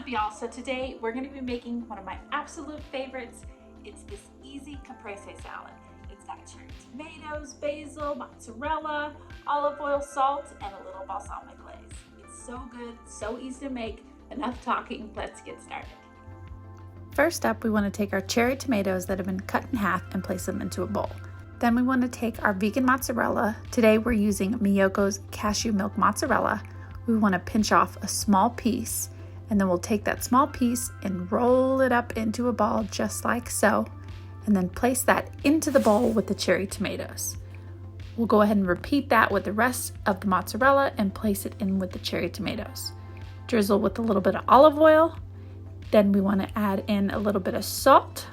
up, y'all? So today we're going to be making one of my absolute favorites. It's this easy caprese salad. It's got cherry tomatoes, basil, mozzarella, olive oil, salt, and a little balsamic glaze. It's so good, so easy to make. Enough talking, let's get started. First up, we want to take our cherry tomatoes that have been cut in half and place them into a bowl. Then we want to take our vegan mozzarella. Today we're using Miyokos cashew milk mozzarella. We want to pinch off a small piece, and then we'll take that small piece and roll it up into a ball just like so, and then place that into the bowl with the cherry tomatoes. We'll go ahead and repeat that with the rest of the mozzarella and place it in with the cherry tomatoes. Drizzle with a little bit of olive oil. Then we want to add in a little bit of salt.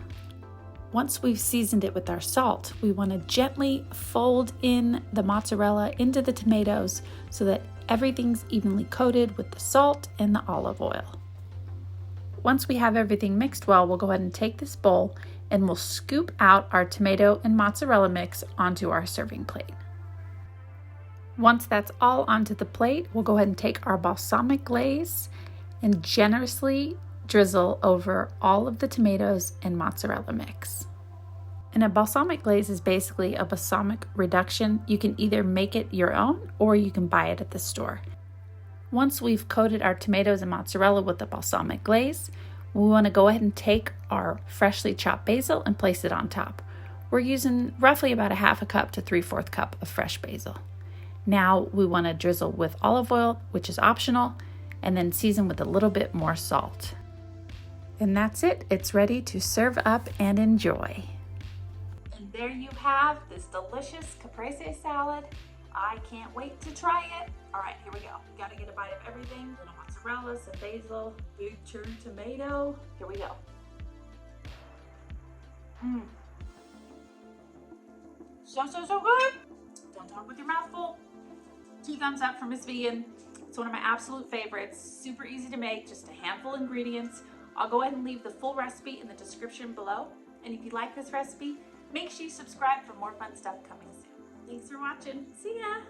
Once we've seasoned it with our salt, we want to gently fold in the mozzarella into the tomatoes so that everything's evenly coated with the salt and the olive oil. Once we have everything mixed well, we'll go ahead and take this bowl and we'll scoop out our tomato and mozzarella mix onto our serving plate. Once that's all onto the plate, we'll go ahead and take our balsamic glaze and generously drizzle over all of the tomatoes and mozzarella mix. And a balsamic glaze is basically a balsamic reduction. You can either make it your own or you can buy it at the store. Once we've coated our tomatoes and mozzarella with the balsamic glaze, we want to go ahead and take our freshly chopped basil and place it on top. We're using roughly about a half a cup to 3/4 cup of fresh basil. Now we want to drizzle with olive oil, which is optional, and then season with a little bit more salt. And that's it. It's ready to serve up and enjoy. And there you have this delicious caprese salad. I can't wait to try it. All right, here we go. We gotta get a bite of everything. A little mozzarella, some basil, big cherry tomato. Here we go. So good. Don't talk with your mouth full. 2 thumbs up for Miss Vegan. It's one of my absolute favorites. Super easy to make, just a handful of ingredients. I'll go ahead and leave the full recipe in the description below. And if you like this recipe, make sure you subscribe for more fun stuff coming soon. Thanks for watching. See ya.